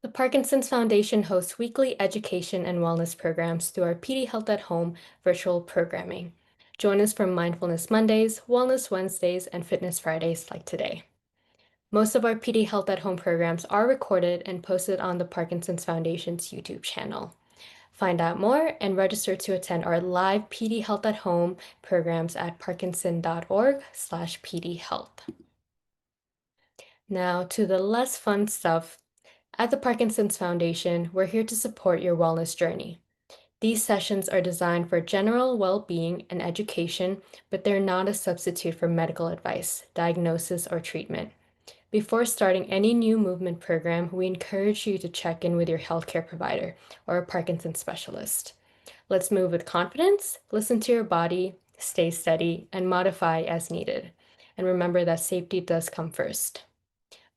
The Parkinson's Foundation hosts weekly education and wellness programs through our PD Health at Home virtual programming. Join us for Mindfulness Mondays, Wellness Wednesdays, and Fitness Fridays like today. Most of our PD Health at Home programs are recorded and posted on the Parkinson's Foundation's YouTube channel. Find out more and register to attend our live PD Health at Home programs at parkinson.org/pdhealth. Now to the less fun stuff. At the Parkinson's Foundation, we're here to support your wellness journey. These sessions are designed for general well-being and education, but they're not a substitute for medical advice, diagnosis, or treatment. Before starting any new movement program, we encourage you to check in with your healthcare provider or a Parkinson's specialist. Let's move with confidence, listen to your body, stay steady, and modify as needed. And remember that safety does come first.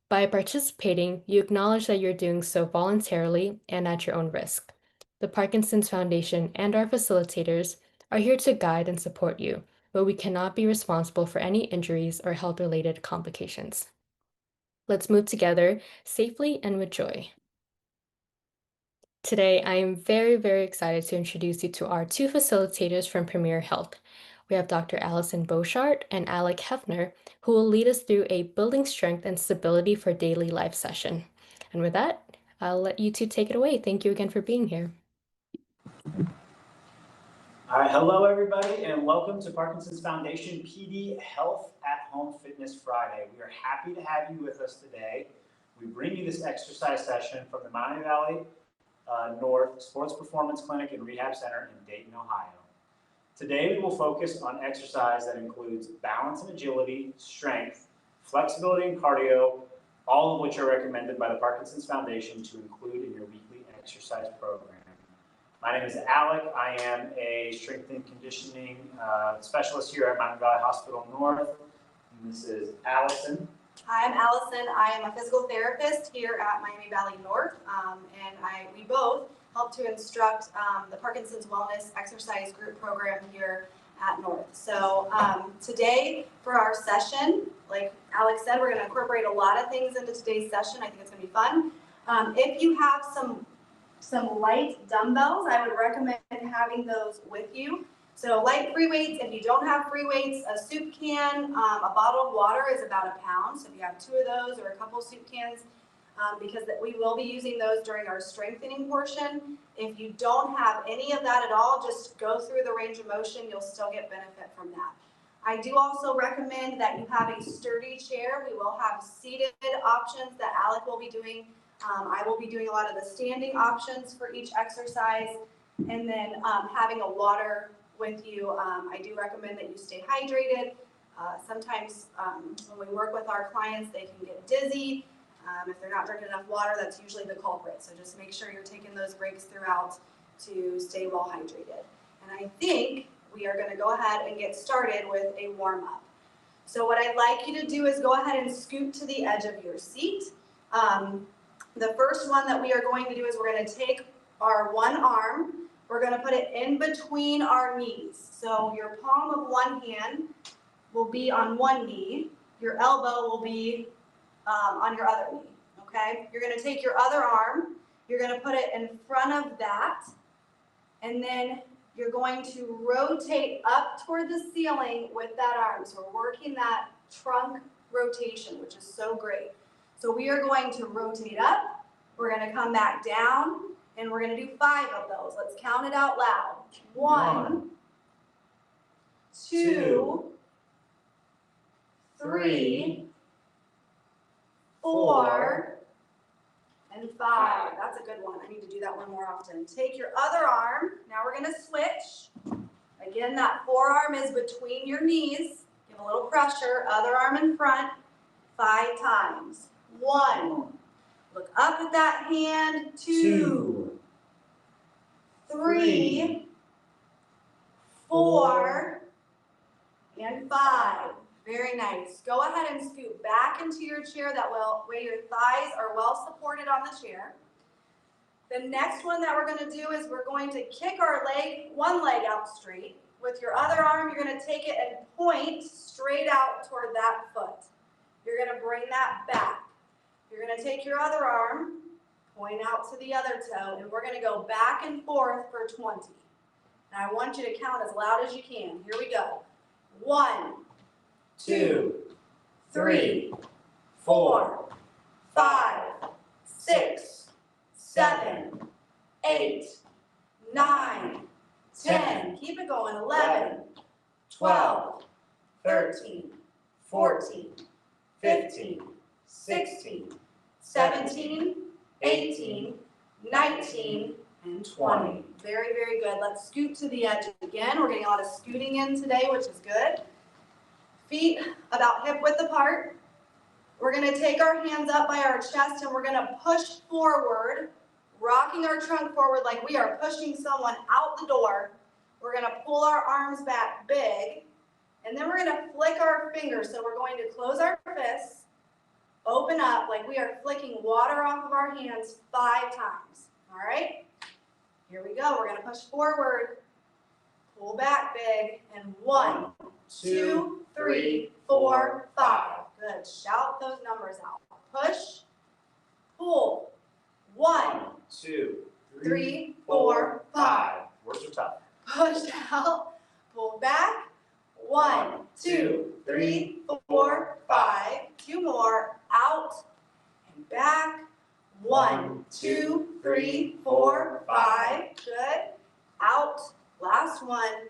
By participating, you acknowledge that you're doing so voluntarily and at your own risk. The Parkinson's Foundation and our facilitators are here to guide and support you, but we cannot be responsible for any injuries or health-related complications. Let's move together safely and with joy. Today, I am very excited to introduce you to our two facilitators from Premier Health. We have Dr. Allison Boshart and Alec Heffner, who will lead us through a Building Strength and Stability for Daily Life session. And with that, I'll let you two take it away. Thank you again for being here. All right, hello everybody, and welcome to Parkinson's Foundation PD Health at Home Fitness Friday. We are happy to have you with us today. We bring you this exercise session from the Miami Valley North Sports Performance Clinic and Rehab Center in Dayton, Ohio. Today we will focus on exercise that includes balance and agility, strength, flexibility and cardio, all of which are recommended by the Parkinson's Foundation to include in your weekly exercise program. My name is Alec. I am a strength and conditioning specialist here at Miami Valley Hospital North. And this is Allison. Hi, I'm Allison. I am a physical therapist here at Miami Valley North, and we both help to instruct the Parkinson's Wellness Exercise Group program here at North. So today for our session, like Alex said, we're going to incorporate a lot of things into today's session. I think it's going to be fun. If you have some light dumbbells, I would recommend having those with you. So light free weights, if you don't have free weights, a soup can, a bottle of water is about a pound. So if you have two of those or a couple soup cans, because we will be using those during our strengthening portion. If you don't have any of that at all, just go through the range of motion. You'll still get benefit from that. I do also recommend that you have a sturdy chair. We will have seated options that Alec will be doing. I will be doing a lot of the standing options for each exercise, and then having a water with you. I do recommend that you stay hydrated. Sometimes when we work with our clients, they can get dizzy. If they're not drinking enough water, that's usually the culprit. So just make sure you're taking those breaks throughout to stay well hydrated. And I think we are going to go ahead and get started with a warm-up. So what I'd like you to do is go ahead and scoot to the edge of your seat. The first one that we are going to do is we're going to take our one arm, we're going to put it in between our knees. So your palm of one hand will be on one knee, your elbow will be on your other knee, okay? You're going to take your other arm, you're going to put it in front of that, and then you're going to rotate up toward the ceiling with that arm. So we're working that trunk rotation, which is so great. So we are going to rotate up, we're going to come back down, and we're going to do 5 of those. Let's count it out loud. 1, 2, 3, 4, and 5. That's a good one. I need to do that one more often. Take your other arm. Now we're going to switch. Again, that forearm is between your knees. Give a little pressure. Other arm in front. 5 times. 1. Look up at that hand. 2, 3, 4, and 5. Very nice. Go ahead and scoot back into your chair. That way your thighs are well supported on the chair. The next one that we're going to do is we're going to kick our leg, one leg out straight. With your other arm, you're going to take it and point straight out toward that foot. You're going to bring that back. You're going to take your other arm, point out to the other toe, and we're gonna go back and forth for 20. And I want you to count as loud as you can. Here we go. 1, 2, 3, 4, 5, 6, 7, 8, 9, 10. Keep it going. 11, 12, 13, 14, 15, 16, 17, 18, 19, and 20. Very, very good. Let's scoot to the edge again. We're getting a lot of scooting in today, which is good. Feet about hip width apart. We're going to take our hands up by our chest and we're going to push forward, rocking our trunk forward like we are pushing someone out the door. We're going to pull our arms back big, and then we're going to flick our fingers. So we're going to close our fists, open up like we are flicking water off of our hands 5 times. All right? Here we go. We're going to push forward, pull back big, and 1, 2, 3, 4, 5. Good. Shout those numbers out. Push, pull. 1, 2, 3, 4, 5. Words are tough. Push out, pull back. 1, 2, 3, 4, 5. 2 more. Out and back. 1, 2, 3, 4, 5. Good. Out. Last one.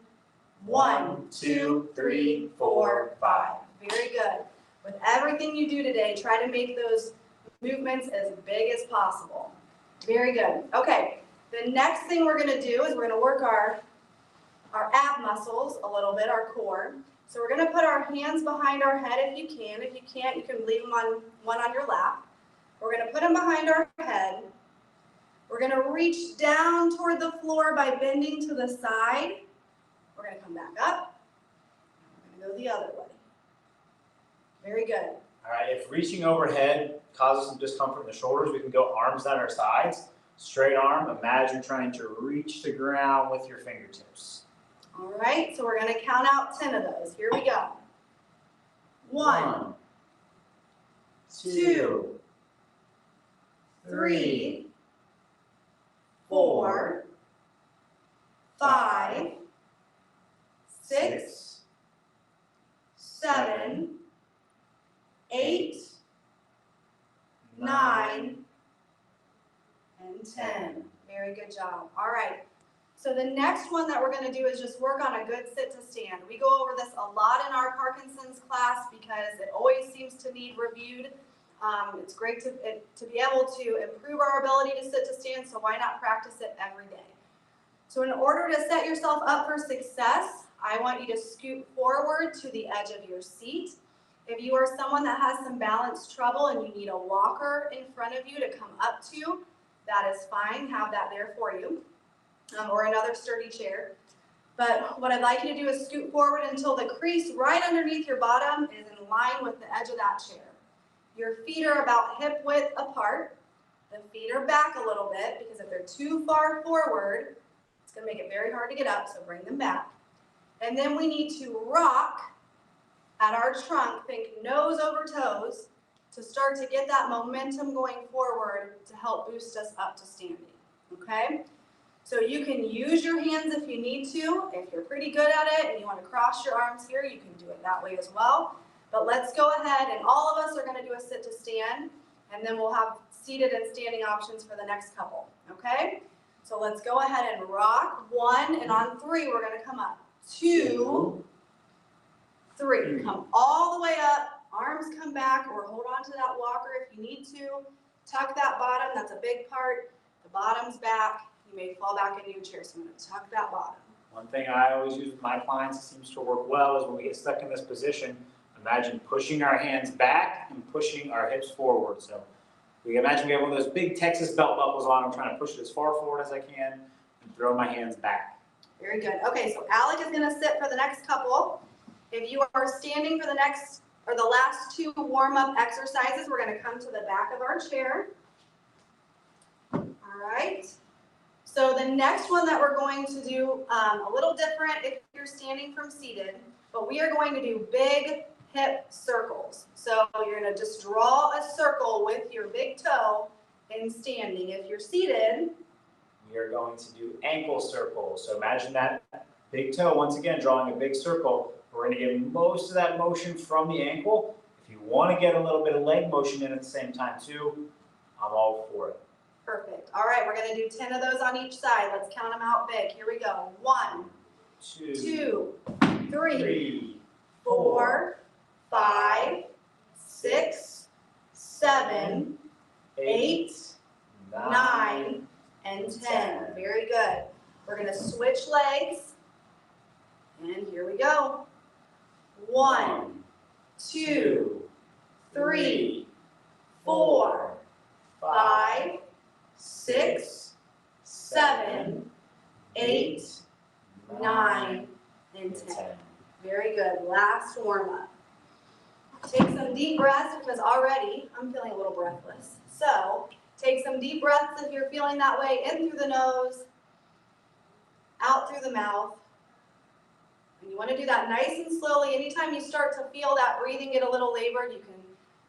1, 2, 3, 4, 5. Very good. With everything you do today, try to make those movements as big as possible. Very good. Okay, the next thing we're going to do is we're going to work our ab muscles a little bit, our core. So we're going to put our hands behind our head if you can. If you can't, you can leave them on one on your lap. We're going to put them behind our head. We're going to reach down toward the floor by bending to the side. We're going to come back up. We're going to go the other way. Very good. All right, if reaching overhead causes some discomfort in the shoulders, we can go arms down our sides. Straight arm, imagine trying to reach the ground with your fingertips. All right, so we're going to count out 10 of those. Here we go. 1, 2, 3, 4, 5, 6, 7, 8, 9, and 10. Very good job. All right. So the next one that we're going to do is just work on a good sit to stand. We go over this a lot in our Parkinson's class because it always seems to need reviewed. It's great to be able to improve our ability to sit to stand, so why not practice it every day? So in order to set yourself up for success, I want you to scoot forward to the edge of your seat. If you are someone that has some balance trouble and you need a walker in front of you to come up to, that is fine. Have that there for you, or another sturdy chair. But what I'd like you to do is scoot forward until the crease right underneath your bottom is in line with the edge of that chair. Your feet are about hip width apart. The feet are back a little bit because if they're too far forward, it's going to make it very hard to get up, so bring them back. And then we need to rock at our trunk, think nose over toes, to start to get that momentum going forward to help boost us up to standing, okay? So you can use your hands if you need to. If you're pretty good at it and you want to cross your arms here, you can do it that way as well. But let's go ahead, and all of us are going to do a sit to stand, and then we'll have seated and standing options for the next couple, okay? So let's go ahead and rock. 1, and on 3, we're going to come up. 2, 3. Come all the way up, arms come back, or hold on to that walker if you need to. Tuck that bottom, that's a big part. The bottom's back. You may fall back into your chair, so I'm going to tuck that bottom. One thing I always use with my clients, it seems to work well, is when we get stuck in this position, imagine pushing our hands back and pushing our hips forward. So we can imagine we have one of those big Texas belt buckles on. I'm trying to push it as far forward as I can and throw my hands back. Very good. Okay, so Alec is going to sit for the next couple. If you are standing for the next or the last 2 warm-up exercises, we're going to come to the back of our chair. All right. So the next one that we're going to do a little different if you're standing from seated, but we are going to do big hip circles. So you're going to just draw a circle with your big toe in standing. If you're seated, we are going to do ankle circles. So imagine that big toe, once again, drawing a big circle. We're going to get most of that motion from the ankle. If you want to get a little bit of leg motion in at the same time too, I'm all for it. Perfect. All right, we're going to do 10 of those on each side. Let's count them out big. Here we go. 1, 2, 3, 4, 5, 6, 7, 8, 9, and 10. Very good. We're going to switch legs. And here we go. 1, 2, 3, 4, 5, 6, 7, 8, 9, and 10. Very good. Last warm up. Take some deep breaths because already I'm feeling a little breathless. So take some deep breaths if you're feeling that way, in through the nose, out through the mouth. And you want to do that nice and slowly. Anytime you start to feel that breathing get a little labored, you can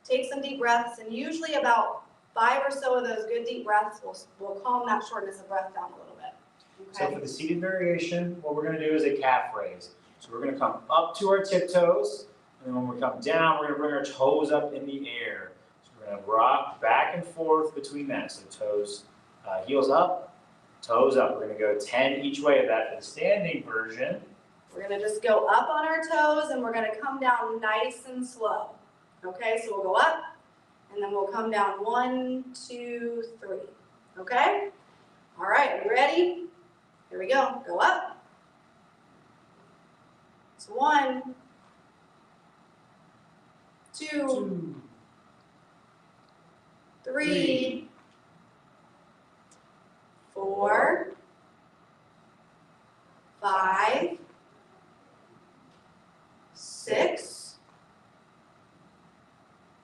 take some deep breaths, and usually about 5 or so of those good deep breaths will calm that shortness of breath down a little bit. Okay? So for the seated variation, what we're going to do is a calf raise. So we're going to come up to our tiptoes, and then when we come down, we're going to bring our toes up in the air. So we're going to rock back and forth between that. So toes, heels up, toes up. We're going to go 10 each way of that for the standing version. We're going to just go up on our toes, and we're going to come down nice and slow. Okay, so we'll go up, and then we'll come down 1, 2, 3. Okay? All right, are you ready? Here we go. Go up. It's 1, 2, 3, 4, 5, 6,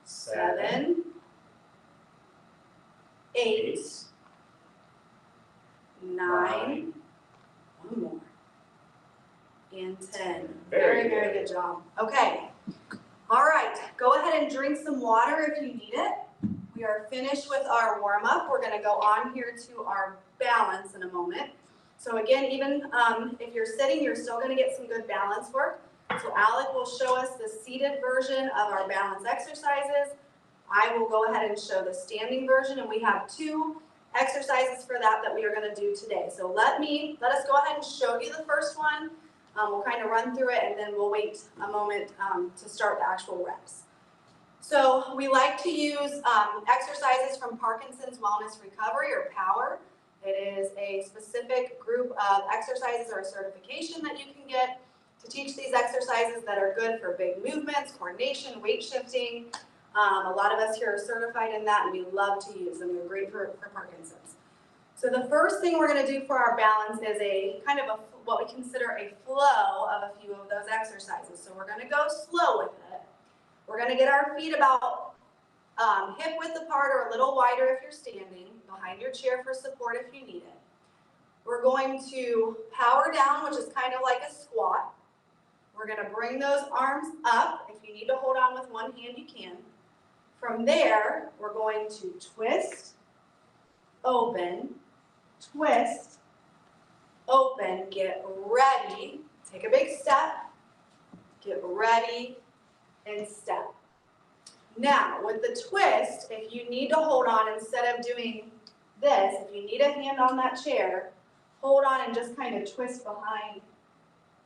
7, 8, 9, one more, and 10. Very good job. Okay. All right. Go ahead and drink some water if you need it. We are finished with our warm-up. We're going to go on here to our balance in a moment. So again, even if you're sitting, you're still going to get some good balance work. So Alec will show us the seated version of our balance exercises. I will go ahead and show the standing version, and we have 2 exercises for that we are going to do today. So let us go ahead and show you the first one. We'll kind of run through it, and then we'll wait a moment to start the actual reps. So we like to use exercises from Parkinson's Wellness Recovery, or POWER. It is a specific group of exercises or a certification that you can get to teach these exercises that are good for big movements, coordination, weight shifting. A lot of us here are certified in that, and we love to use them. They're great for Parkinson's. So the first thing we're going to do for our balance is a kind of what we consider a flow of a few of those exercises. So we're going to go slow with it. We're going to get our feet about hip width apart or a little wider if you're standing, behind your chair for support if you need it. We're going to power down, which is kind of like a squat. We're going to bring those arms up. If you need to hold on with one hand, you can. From there, we're going to twist, open, twist, open, get ready, take a big step, get ready, and step. Now, with the twist, if you need to hold on, instead of doing this, if you need a hand on that chair, hold on and just kind of twist behind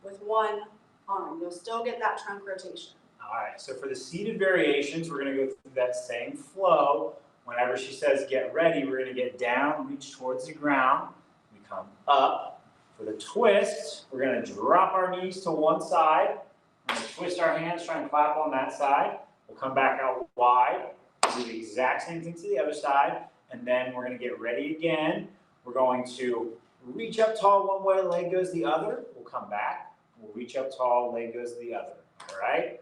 with one arm. You'll still get that trunk rotation. All right, so for the seated variations, we're going to go through that same flow. Whenever she says get ready, we're going to get down, reach towards the ground. We come up. For the twist, we're going to drop our knees to one side. We're going to twist our hands, try and clap on that side. We'll come back out wide. Do the exact same thing to the other side. And then we're going to get ready again. We're going to reach up tall one way, leg goes the other. We'll come back. We'll reach up tall, leg goes the other. All right?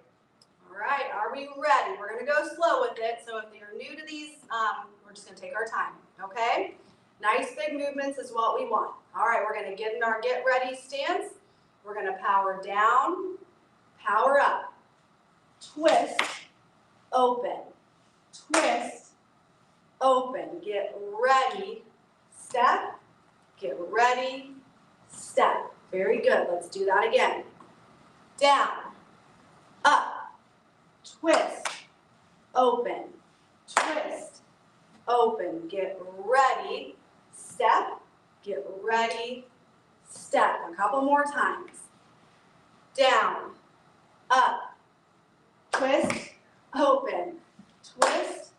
All right, are we ready? We're going to go slow with it. So if you're new to these, we're just going to take our time, okay? Nice big movements is what we want. All right, we're going to get in our get ready stance. We're going to power down, power up, twist, open, twist, open, get ready, step, get ready, step. Very good. Let's do that again. Down, up, twist, open, twist, open, get ready, step, get ready, step. A couple more times. Down, up, twist, open, twist,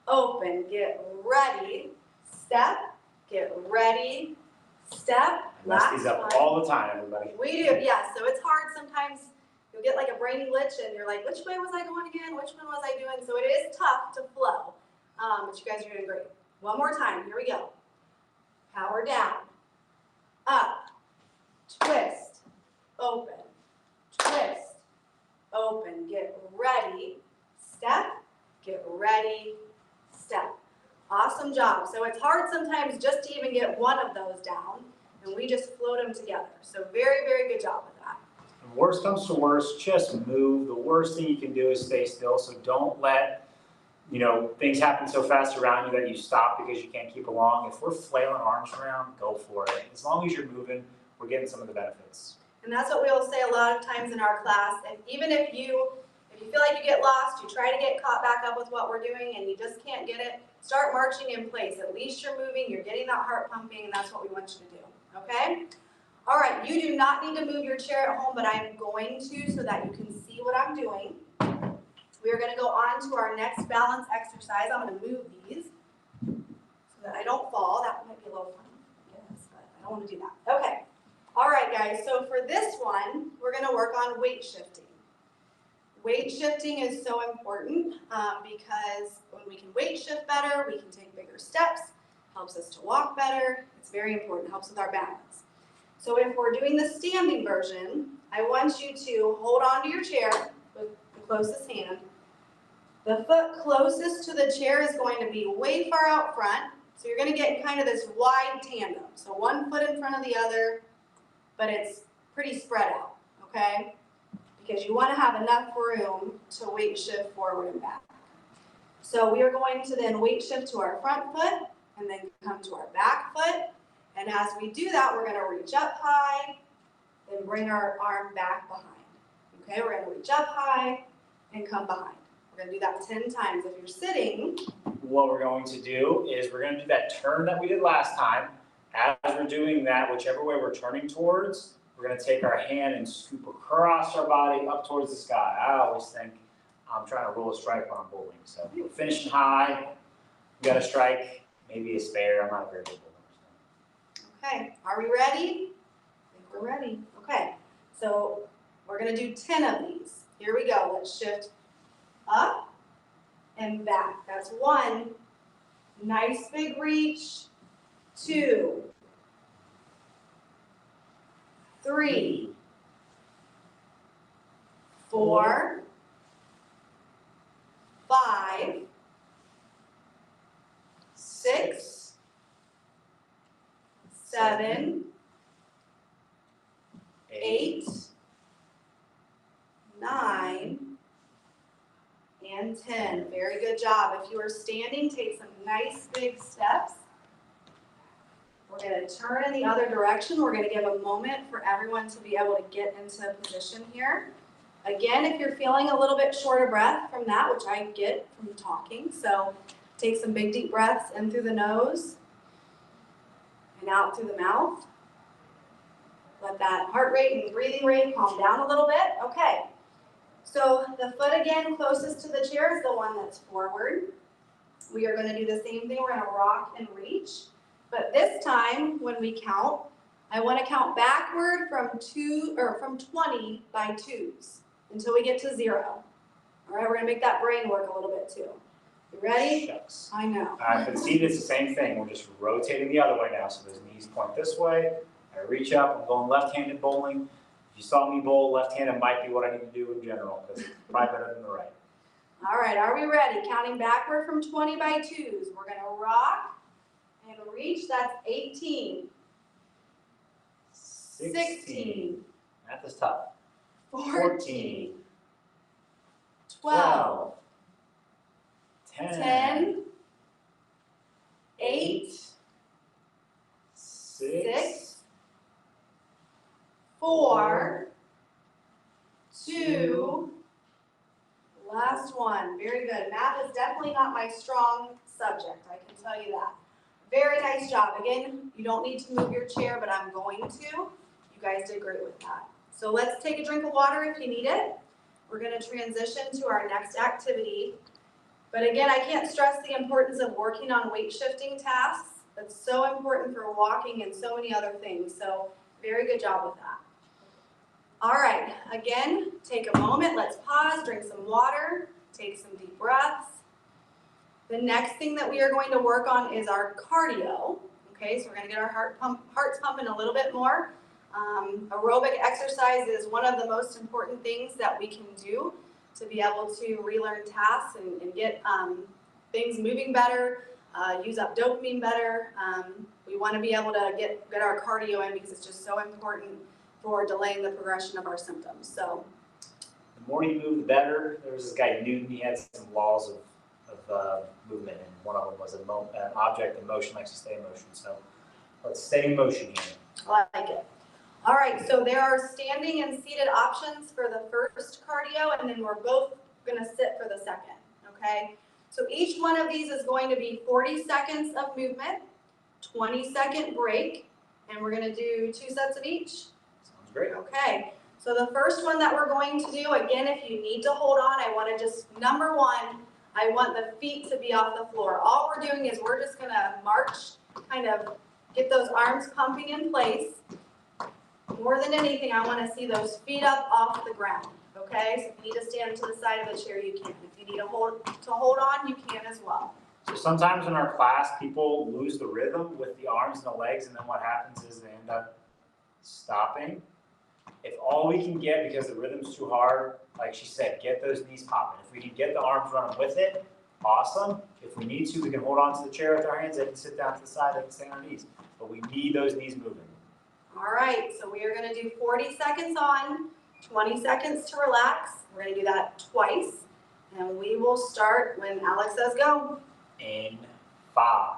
open, get ready, step, get ready, step. Mess these up all the time, everybody. We do, yeah, so it's hard sometimes. You'll get like a brain glitch and you're like, which way was I going again? Which one was I doing? So it is tough to flow, but you guys are doing great. One more time, here we go. Power down, up, twist, open, twist, open, get ready, step, get ready, step. Awesome job. So it's hard sometimes just to even get one of those down, and we just float them together. So very, very good job with that. When worst comes to worst, just move. The worst thing you can do is stay still, so don't let things happen so fast around you that you stop because you can't keep along. If we're flailing arms around, go for it. As long as you're moving, we're getting some of the benefits. And that's what we'll say a lot of times in our class. And even if you feel like you get lost, you try to get caught back up with what we're doing and you just can't get it, start marching in place. At least you're moving, you're getting that heart pumping, and that's what we want you to do, okay? All right, you do not need to move your chair at home, but I'm going to so that you can see what I'm doing. We are going to go on to our next balance exercise. I'm going to move these so that I don't fall. That might be a little funny, yes, but I don't want to do that. Okay. All right, guys, so for this one, we're going to work on weight shifting. Weight shifting is so important because when we can weight shift better, we can take bigger steps, helps us to walk better. It's very important, helps with our balance. So if we're doing the standing version, I want you to hold on to your chair with the closest hand. The foot closest to the chair is going to be way far out front. So you're going to get kind of this wide tandem. So one foot in front of the other, but it's pretty spread out, okay? Because you want to have enough room to weight shift forward and back. So we are going to then weight shift to our front foot and then come to our back foot. And as we do that, we're going to reach up high, then bring our arm back behind. Okay, we're going to reach up high and come behind. We're going to do that 10 times. If you're sitting, what we're going to do is we're going to do that turn that we did last time. As we're doing that, whichever way we're turning towards, we're going to take our hand and scoop across our body up towards the sky. I always think I'm trying to roll a strike when I'm bowling. So we're finishing high. We got a strike, maybe a spare. I'm not a very good bowler. Okay, are we ready? I think we're ready. Okay, so we're going to do 10 of these. Here we go. Let's shift up and back. That's 1. Nice big reach. 2. 3. 4. 5. 6. 7. 8. 9. And 10. Very good job. If you are standing, take some nice big steps. We're going to turn in the other direction. We're going to give a moment for everyone to be able to get into position here. Again, if you're feeling a little bit short of breath from that, which I get from talking, so take some big deep breaths in through the nose and out through the mouth. Let that heart rate and breathing rate calm down a little bit. Okay. So the foot again closest to the chair is the one that's forward. We are going to do the same thing. We're going to rock and reach. But this time when we count, I want to count backward from 20 by 2s until we get to 0. All right, we're going to make that brain work a little bit too. You ready? Shucks. I know. But see, it's the same thing. We're just rotating the other way now. So those knees point this way. I reach up. I'm going left-handed bowling. If you saw me bowl left-handed, might be what I need to do in general because it's probably better than the right. All right, are we ready? Counting backward from 20 by 2s. We're going to rock and reach. That's 18. 16. Math is tough. 14. 12. 10. 10. 8, 6, 6, 4, 2, last one. Very good. Math is definitely not my strong subject, I can tell you that. Very nice job. Again, you don't need to move your chair, but I'm going to. You guys did great with that. So let's take a drink of water if you need it. We're going to transition to our next activity. But again, I can't stress the importance of working on weight shifting tasks. That's so important for walking and so many other things. So very good job with that. All right, again, take a moment. Let's pause, drink some water, take some deep breaths. The next thing that we are going to work on is our cardio. Okay, so we're going to get our hearts pumping a little bit more. Aerobic exercise is one of the most important things that we can do to be able to relearn tasks and get things moving better, use up dopamine better. We want to be able to get our cardio in because it's just so important for delaying the progression of our symptoms. So, the more you move, the better. There was this guy Newton. He had some laws of movement, and one of them was an object in motion likes to stay in motion. So let's stay in motion here. I like it. All right, so there are standing and seated options for the first cardio, and then we're both going to sit for the second, okay? So each one of these is going to be 40 seconds of movement, 20-second break, and we're going to do 2 sets of each. Sounds great. Okay, so the first one that we're going to do, again, if you need to hold on, I want to just, number one, I want the feet to be off the floor. All we're doing is we're just going to march, kind of get those arms pumping in place. More than anything, I want to see those feet up off the ground, okay? So if you need to stand to the side of the chair, you can. If you need to hold on, you can as well. So sometimes in our class, people lose the rhythm with the arms and the legs, and then what happens is they end up stopping. If all we can get, because the rhythm's too hard, like she said, get those knees popping. If we can get the arms running with it, awesome. If we need to, we can hold on to the chair with our hands. They can sit down to the side, they can stay on our knees. But we need those knees moving. All right, so we are going to do 40 seconds on, 20 seconds to relax. We're going to do that twice. And we will start when Alex says go. In 5,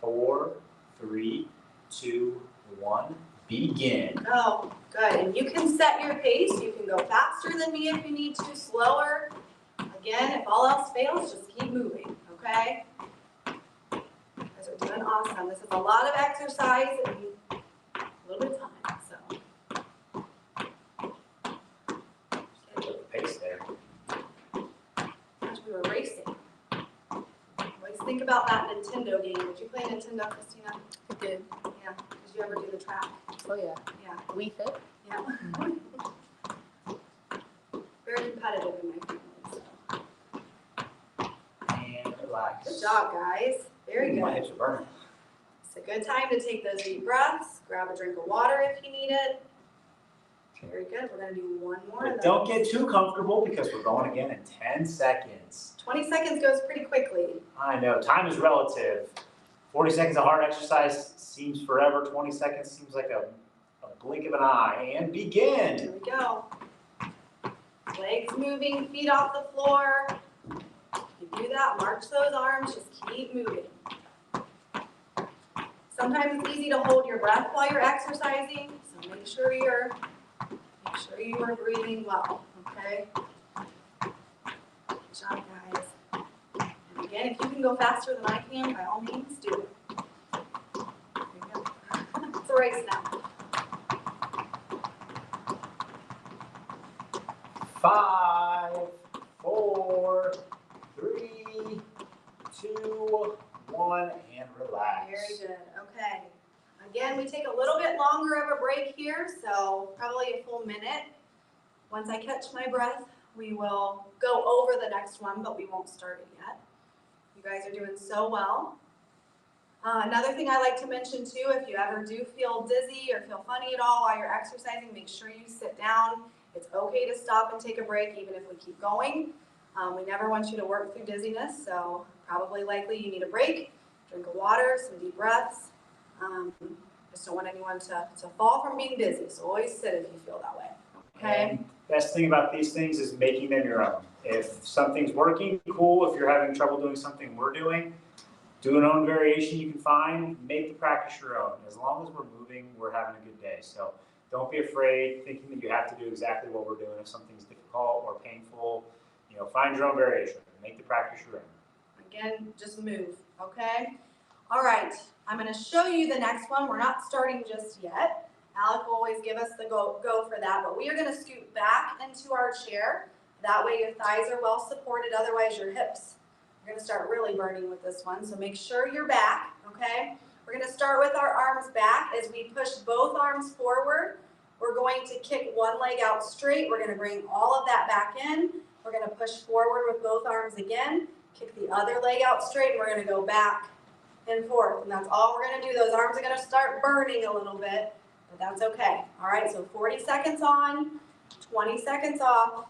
4, 3, 2, 1, begin. Go. Good. And you can set your pace. You can go faster than me if you need to, slower. Again, if all else fails, just keep moving, okay? You guys are doing awesome. This is a lot of exercise and a little bit of time, so. Get the pace there. Gosh, we were racing. Always think about that Nintendo game. Did you play Nintendo, Christina? I did. Yeah. Did you ever do the track? Oh yeah. Yeah. We fit. Yeah. Very competitive in my family, so. And relax. Good job, guys. Very My good. hips are burning. It's a good time to take those deep breaths. Grab a drink of water if you need it. Very good. We're going to do one more. But don't get too comfortable because we're going again in 10 seconds. 20 seconds goes pretty quickly. I know, time is relative. 40 seconds of hard exercise seems forever. 20 seconds seems like a blink of an eye. And begin. Here we go. Legs moving, feet off the floor. You do that, march those arms, just keep moving. Sometimes it's easy to hold your breath while you're exercising, so make sure you are breathing well, okay? Good job, guys. And again, if you can go faster than I can, by all means, do it. There you go. It's a race now. 5, 4, 3, 2, 1, and relax. Very good, okay. Again, we take a little bit longer of a break here, so probably a full minute. Once I catch my breath, we will go over the next one, but we won't start it yet. You guys are doing so well. Another thing I like to mention too, if you ever do feel dizzy or feel funny at all while you're exercising, make sure you sit down. It's okay to stop and take a break even if we keep going. We never want you to work through dizziness, so probably likely you need a break, drink of water, some deep breaths. Just don't want anyone to fall from being dizzy, so always sit if you feel that way, okay? And best thing about these things is making them your own. If something's working, cool. If you're having trouble doing something we're doing, Do an own variation you can find, make the practice your own. As long as we're moving, we're having a good day. So don't be afraid thinking that you have to do exactly what we're doing. If something's difficult or painful, find your own variation. Make the practice your own. Again, just move, okay? All right, I'm gonna show you the next one. We're not starting just yet. Alec will always give us the go for that, but we are gonna scoot back into our chair. That way your thighs are well supported, otherwise your hips. We're gonna start really burning with this one, so make sure you're back, okay? We're gonna start with our arms back as we push both arms forward. We're going to kick one leg out straight. We're gonna bring all of that back in. We're gonna push forward with both arms again, kick the other leg out straight, and we're gonna go back and forth, and that's all we're gonna do. Those arms are gonna start burning a little bit, but that's okay. All right, so 40 seconds on, 20 seconds off.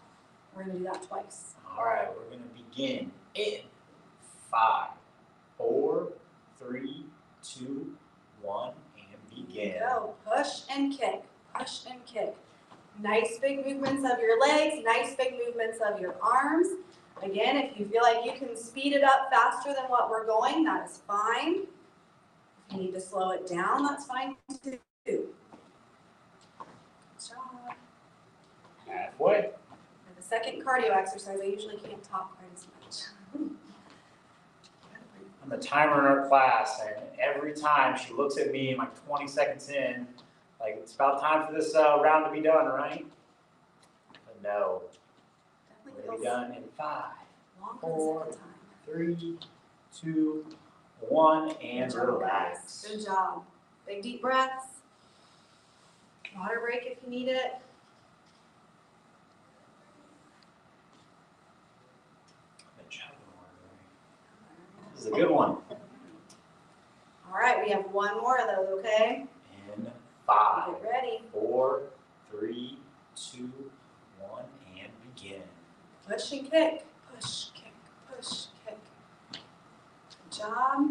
We're gonna do that twice. All right, we're gonna begin in 5, 4, 3, 2, 1, and begin. Go, push and kick, push and kick. Nice big movements of your legs, nice big movements of your arms. Again, if you feel like you can speed it up faster than what we're going, that is fine. If you need to slow it down, that's fine too. Good job. Halfway. For the second cardio exercise, I usually can't talk quite as much. I'm the timer in our class, and every time she looks at me like 20 seconds in, like it's about time for this round to be done, right? But no, we're going to be done in 5, 4, 3, 2, 1, and relax. Good job. Big deep breaths. Water break if you need it. This is a good one. All right, we have one more of those, okay? In 5, Get ready. 4, 3, 2, 1, and begin. Push and kick. Push, kick, push, kick. Good job.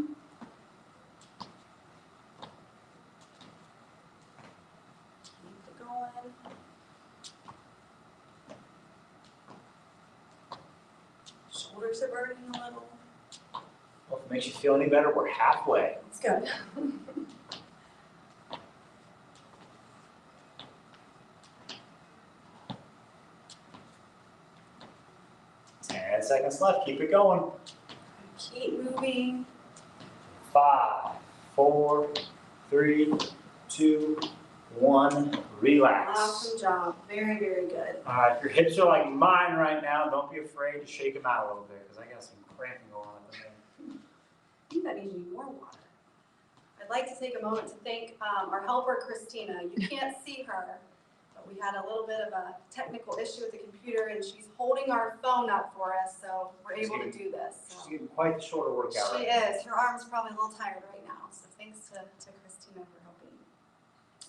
Keep it going. Shoulders are burning a little. Well, if it makes you feel any better, we're halfway. It's good. Ten seconds left. Keep it going. Keep moving. 5, 4, 3, 2, 1. Relax. Awesome job. Very, very good. If your hips are like mine right now, don't be afraid to shake them out a little bit because I got some cramping going on at the minute. I think that needs to be more water. I'd like to take a moment to thank our helper, Christina. You can't see her, but we had a little bit of a technical issue with the computer, and she's holding our phone up for us, so we're able to do this. She's getting quite the shoulder workout. She is. Her arm's probably a little tired right now, so thanks to Christina for helping.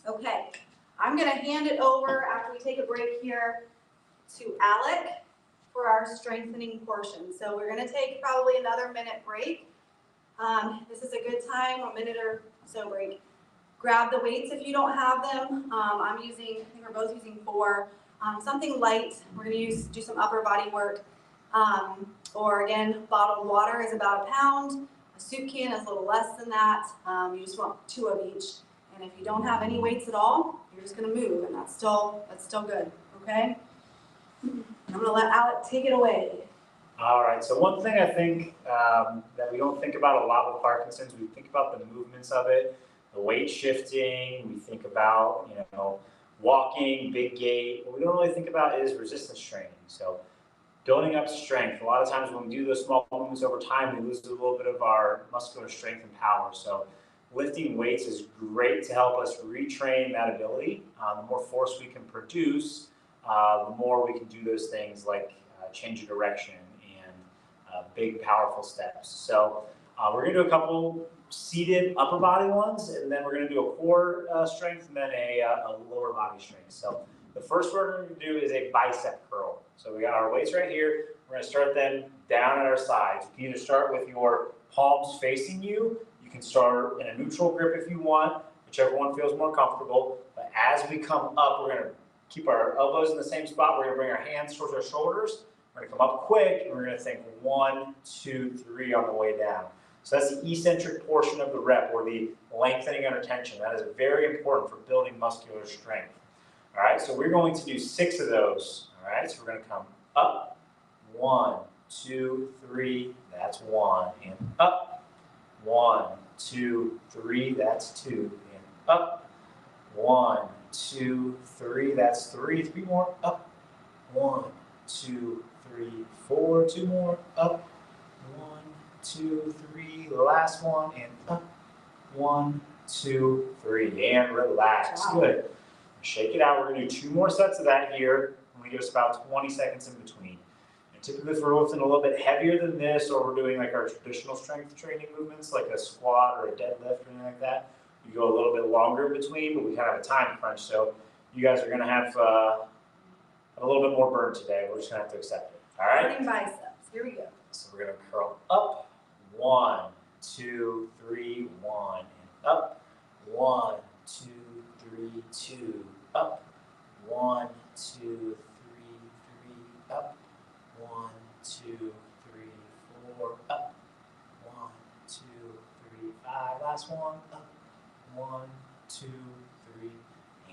Okay, I'm going to hand it over after we take a break here to Alec for our strengthening portion. So we're going to take probably another minute break. This is a good time, a minute or so break. Grab the weights if you don't have them. I think we're both using 4. Something light. We're going to do some upper body work. Or again, bottled water is about 1 pound. A soup can is a little less than that. You just want 2 of each. And if you don't have any weights at all, you're just going to move, and that's still good. Okay. I'm going to let Alec take it away. All right, so one thing I think that we don't think about a lot with Parkinson's, we think about the movements of it, the weight shifting, we think about, walking, big gait. What we don't really think about is resistance training. So building up strength. A lot of times when we do those small movements over time, we lose a little bit of our muscular strength and power. So lifting weights is great to help us retrain that ability. The more force we can produce, the more we can do those things like change of direction and big, powerful steps. So we're going to do a couple seated upper body ones, and then we're going to do a core strength and then a lower body strength. So the first we're going to do is a bicep curl. So we got our weights right here. We're going to start them down at our sides. You can either start with your palms facing you. You can start in a neutral grip if you want, whichever one feels more comfortable. But as we come up, we're going to keep our elbows in the same spot. We're going to bring our hands towards our shoulders. We're going to come up quick, and we're going to think 1, 2, 3 on the way down. So that's the eccentric portion of the rep, or the lengthening under tension. That is very important for building muscular strength. All right, so we're going to do 6 of those. All right, so we're going to come up, 1, 2, 3, that's 1, and up, 1, 2, 3, that's 2, and up, 1, 2, 3, that's 3, 3 more, up, 1, 2, 3, 4, 2 more, up, 1, 2, 3, last one, and up, 1, 2, 3, and relax. Wow. Good. Shake it out. We're going to do 2 more sets of that here, and we give us about 20 seconds in between. And typically, if we're lifting a little bit heavier than this, or we're doing like our traditional strength training movements, like a squat or a deadlift or anything like that, we go a little bit longer in between, but we kind of have a time crunch. So you guys are going to have a little bit more burn today. We're just going to have to accept it. All right? Burning biceps. Here we go. So we're going to curl up, 1, 2, 3, 1, and up, 1, 2, 3, 2, up, 1, 2, 3, 3, up, 1, 2, 3, 4, up, 1, 2, 3, 5, last one, up, 1, 2, 3,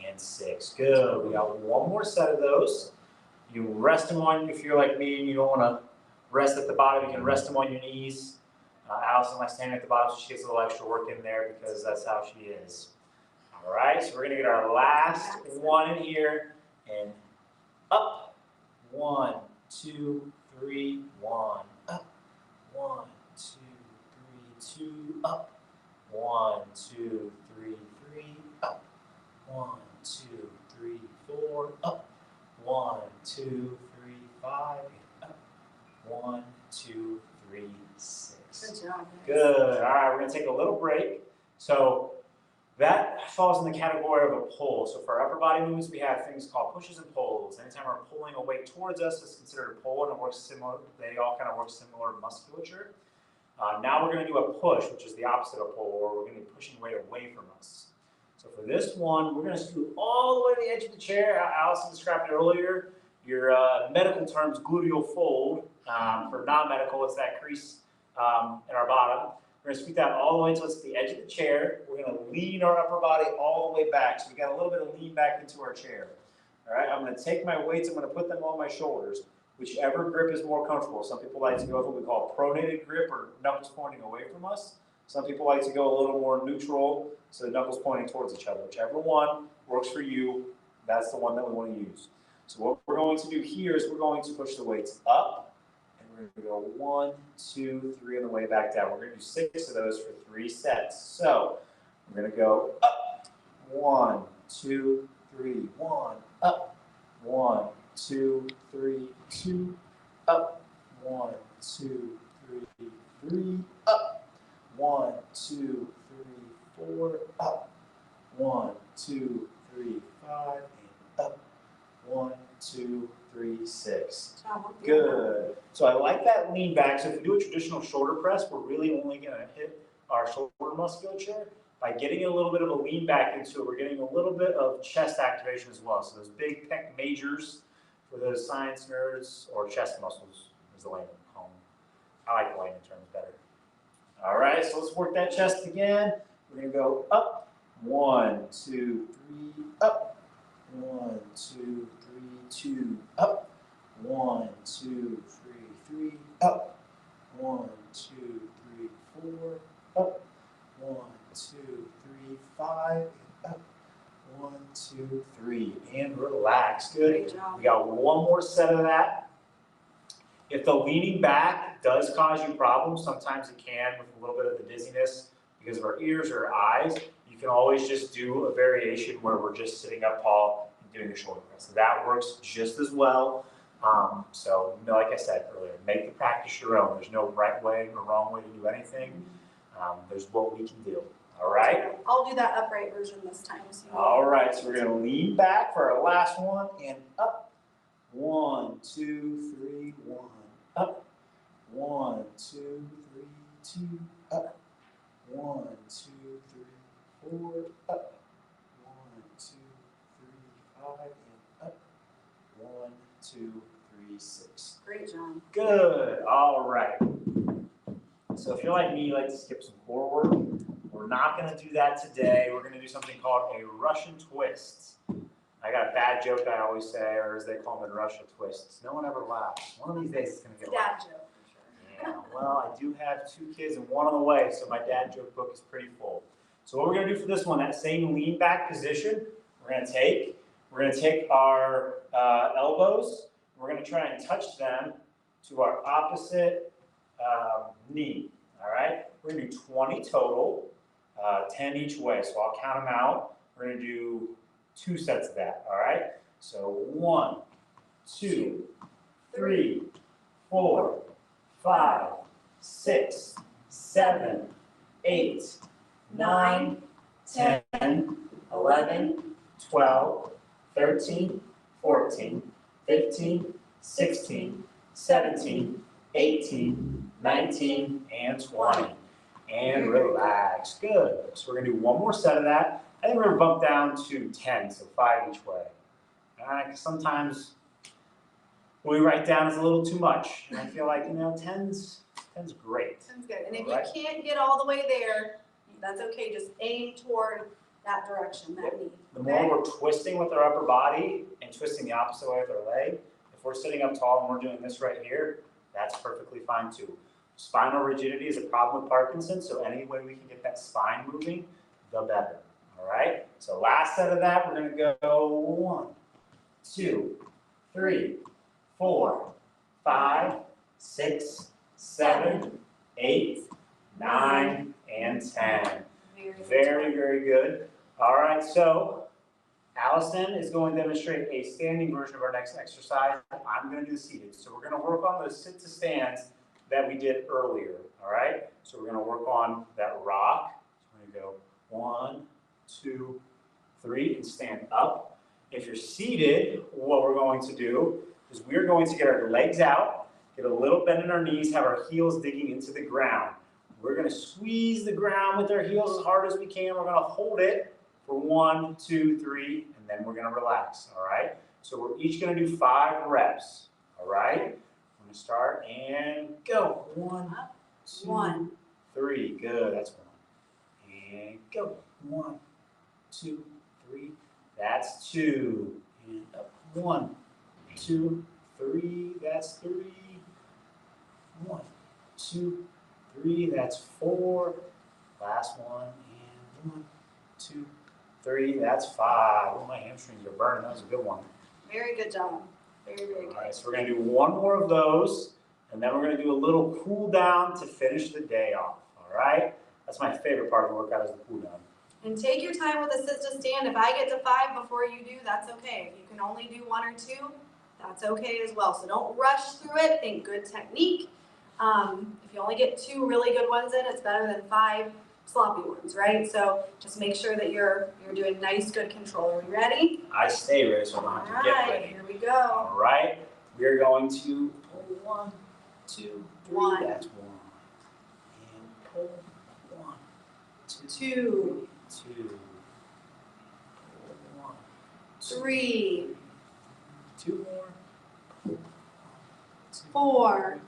and 6. Good. We got 1 more set of those. You rest them on, if you're like me and you don't want to rest at the bottom, you can rest them on your knees. Allison likes standing at the bottom, so she gets a little extra work in there because that's how she is. All right, so we're going to get our last one in here, and up, 1, 2, 3, 1, up, 1, 2, 3, 2, up, 1, 2, 3, 3, up, 1, 2, 3, 4, up, 1, 2, 3, 5, and up, 1, 2, 3, 6. Good job. Good. All right, we're going to take a little break. So that falls in the category of a pull. So for our upper body movements, we have things called pushes and pulls. Anytime we're pulling a weight towards us, it's considered a pull, and it works similar. They all kind of work similar musculature. Now we're going to do a push, which is the opposite of pull, or we're going to be pushing weight away from us. So for this one, we're going to scoot all the way to the edge of the chair. Allison described it earlier. Your medical terms, gluteal fold. For non-medical, it's that crease in our bottom. We're going to scoot that all the way until it's the edge of the chair. We're going to lean our upper body all the way back. So we got a little bit of lean back into our chair. All right, I'm going to take my weights, I'm going to put them on my shoulders. Whichever grip is more comfortable. Some people like to go with what we call a pronated grip, or knuckles pointing away from us. Some people like to go a little more neutral, so the knuckles pointing towards each other. Whichever one works for you, that's the one that we want to use. So what we're going to do here is we're going to push the weights up, and we're going to go 1, 2, 3 on the way back down. We're going to do 6 of those for 3 sets. So we're going to go up, 1, 2, 3, 1, up, 1, 2, 3, 2, up, 1, 2, 3, 3, up, 1, 2, 3, 4, up, 1, 2, 3, 5, and up, 1, 2, 3, 6. Good. So I like that lean back. So if we do a traditional shoulder press, we're really only going to hit our shoulder musculature. By getting a little bit of a lean back into it, we're getting a little bit of chest activation as well. So those big pec majors for those science nerds, or chest muscles is the layman call them. I like the layman terms better. All right, so let's work that chest again. We're going to go up, 1, 2, 3, up, 1, 2, 3, 2, up, 1, 2, 3, 3, up, 1, 2, 3, 4, up, 1, 2, 3, 5, and up, 1, 2, 3, and relax. Good. Great job. We got 1 more set of that. If the leaning back does cause you problems, sometimes it can with a little bit of the dizziness because of our ears or our eyes, you can always just do a variation where we're just sitting up tall and doing a shoulder press. That works just as well. So like I said earlier, make the practice your own. There's no right way or wrong way to do anything. There's what we can do. All right? I'll do that upright version this time. So All right, so we're going to lean back for our last one, and up. 1, 2, 3, 1, up. 1, 2, 3, 2, up. 1, 2, 3, 4, up. 1, 2, 3, 5, and up. 1, 2, 3, 6. Great job. Good. All right. So if you're like me, you like to skip some core work, we're not going to do that today. We're going to do something called a Russian twist. I got a bad joke I always say, or as they call them in Russia, twists. No one ever laughs. One of these days it's going to get Dad laughed. joke for Yeah, sure. well, I do have 2 kids and 1 on the way, so my dad joke book is pretty full. So what we're going to do for this one, that same lean back position, we're going to take our elbows, we're going to try and touch them to our opposite knee. All right, we're going to do 20 total, 10 each way. So I'll count them out. We're going to do 2 sets of that. All right, so 1, 2, 3, 4, 5, 6, 7, 8, 9, 10, 11, 12, 13, 14, 15, 16, 17, 18, 19, and 20. And relax. Good. So we're going to do 1 more set of that. I think we're going to bump down to 10, so 5 each way. All right, 'cause sometimes what we write down is a little too much. And I feel like, 10's great. 10's good. And if All right. you can't get all the way there, that's okay. Just aim toward that direction, that knee. The more we're twisting with our upper body and twisting the opposite way with our leg, if we're sitting up tall and we're doing this right here, that's perfectly fine too. Spinal rigidity is a problem with Parkinson's, so any way we can get that spine moving, the better. All right? So last set of that, we're going to go 1, 2, 3, 4, 5, 6, 7, 8, 9, and 10. Very, very good. All right, so Allison is going to demonstrate a standing version of our next exercise. I'm going to do the seated. So we're going to work on those sit to stands that we did earlier. All right, so we're going to work on that rock. So we're going to go 1, 2, 3, and stand up. If you're seated, what we're going to do is we're going to get our legs out, get a little bend in our knees, have our heels digging into the ground. We're going to squeeze the ground with our heels as hard as we can. We're going to hold it for 1, 2, 3, and then we're going to relax, all right? So we're each going to do 5 reps, all right? We're going to start and go. 1, 2, 3. Good, that's 1. And go. 1, 2, 3. That's 2. And up. 1, 2, 3. That's 3. 1, 2, 3, that's 4. Last one, and 1, 2, 3, that's 5. Oh, my hamstrings are burning. That was a good one. Very good job. Very, very good. All right, so we're going to do 1 more of those, and then we're going to do a little cool down to finish the day off. All right? That's my favorite part of the workout is the cool down. And take your time with the sit to stand. If I get to 5 before you do, that's okay. If you can only do 1 or 2, that's okay as well. So don't rush through it. Think good technique. If you only get 2 really good ones in, it's better than 5 sloppy ones, right? So just make sure that you're doing nice, good control. Are we ready? I stay ready, so I don't have to get ready. Here we go. All right, we're going to pull 1, 2, 3. 1. That's 1. And pull 1, 2, 2, 2. Pull 1, 3, 2 more. Pull 1, 2, 4,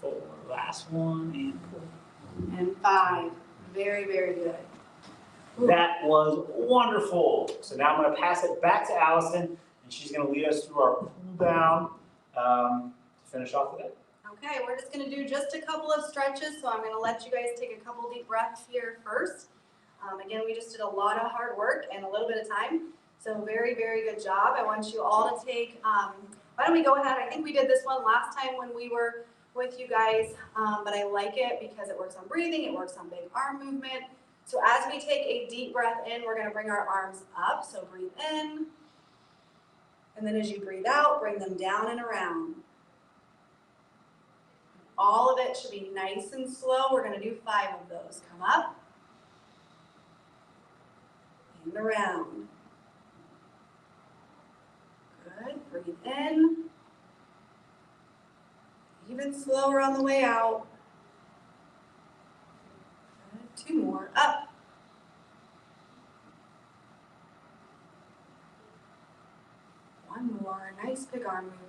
4. Last one and pull. and 5. Very, very good. Ooh. That was wonderful. So now I'm going to pass it back to Allison, and she's going to lead us through our cool down to finish off the day. Okay, we're just going to do just a couple of stretches, so I'm going to let you guys take a couple deep breaths here first. Again, we just did a lot of hard work and a little bit of time, so very, very good job. I want you all to take, why don't we go ahead, I think we did this one last time when we were with you guys, but I like it because it works on breathing, it works on big arm movement. So as we take a deep breath in, we're going to bring our arms up, so breathe in, and then as you breathe out, bring them down and around. All of it should be nice and slow. We're going to do 5 of those. Come up and around. Good. Breathe in. Even slower on the way out. Good. 2 more. Up. One more. Nice big arm movement.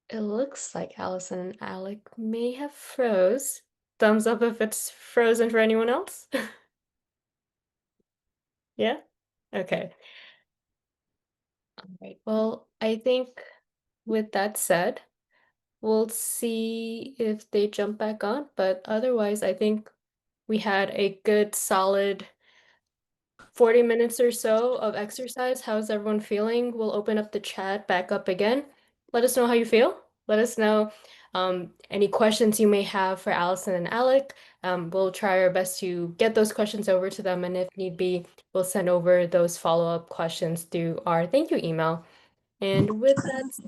It looks like Allison and Alec may have froze. Thumbs up if it's frozen for anyone else. Yeah? Okay. All right. Well, I think with that said, we'll see if they jump back on, but otherwise, I think we had a good solid 40 minutes or so of exercise. How's everyone feeling? We'll open up the chat back up again. Let us know how you feel. Let us know any questions you may have for Allison and Alec. We'll try our best to get those questions over to them, and if need be, we'll send over those follow-up questions through our thank you email. And with that said,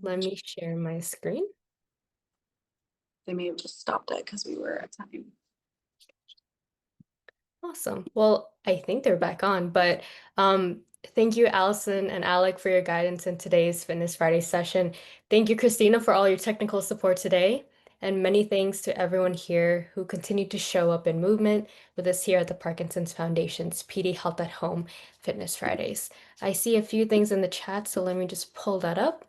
let me share my screen. They may have just stopped it because we were at time. Awesome. Well, I think they're back on, but thank you, Allison and Alec, for your guidance in today's Fitness Friday session. Thank you, Christina, for all your technical support today. And many thanks to everyone here who continued to show up in movement with us here at the Parkinson's Foundation's PD Health at Home Fitness Fridays. I see a few things in the chat, so let me just pull that up.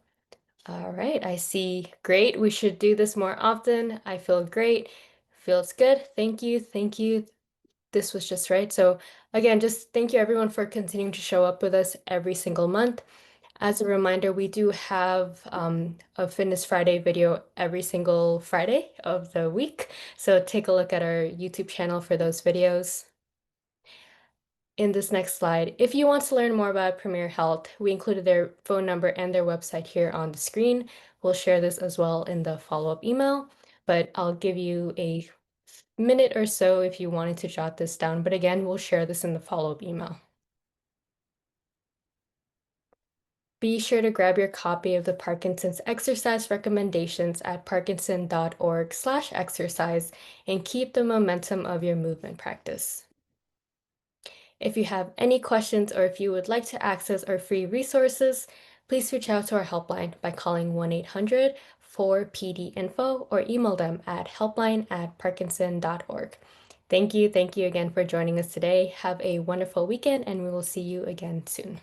All right, I see. Great. We should do this more often. I feel great. Feels good. Thank you. Thank you. This was just right. So again, just thank you everyone for continuing to show up with us every single month. As a reminder, we do have a Fitness Friday video every single Friday of the week. So take a look at our YouTube channel for those videos. In this next slide, if you want to learn more about Premier Health, we included their phone number and their website here on the screen. We'll share this as well in the follow-up email, but I'll give you a minute or so if you wanted to jot this down. But again, we'll share this in the follow-up email. Be sure to grab your copy of the Parkinson's exercise recommendations at parkinson.org/exercise and keep the momentum of your movement practice. If you have any questions or if you would like to access our free resources, please reach out to our helpline by calling 1-800-4PD-INFO or email them at helpline@parkinson.org. Thank you again for joining us today. Have a wonderful weekend, and we will see you again soon.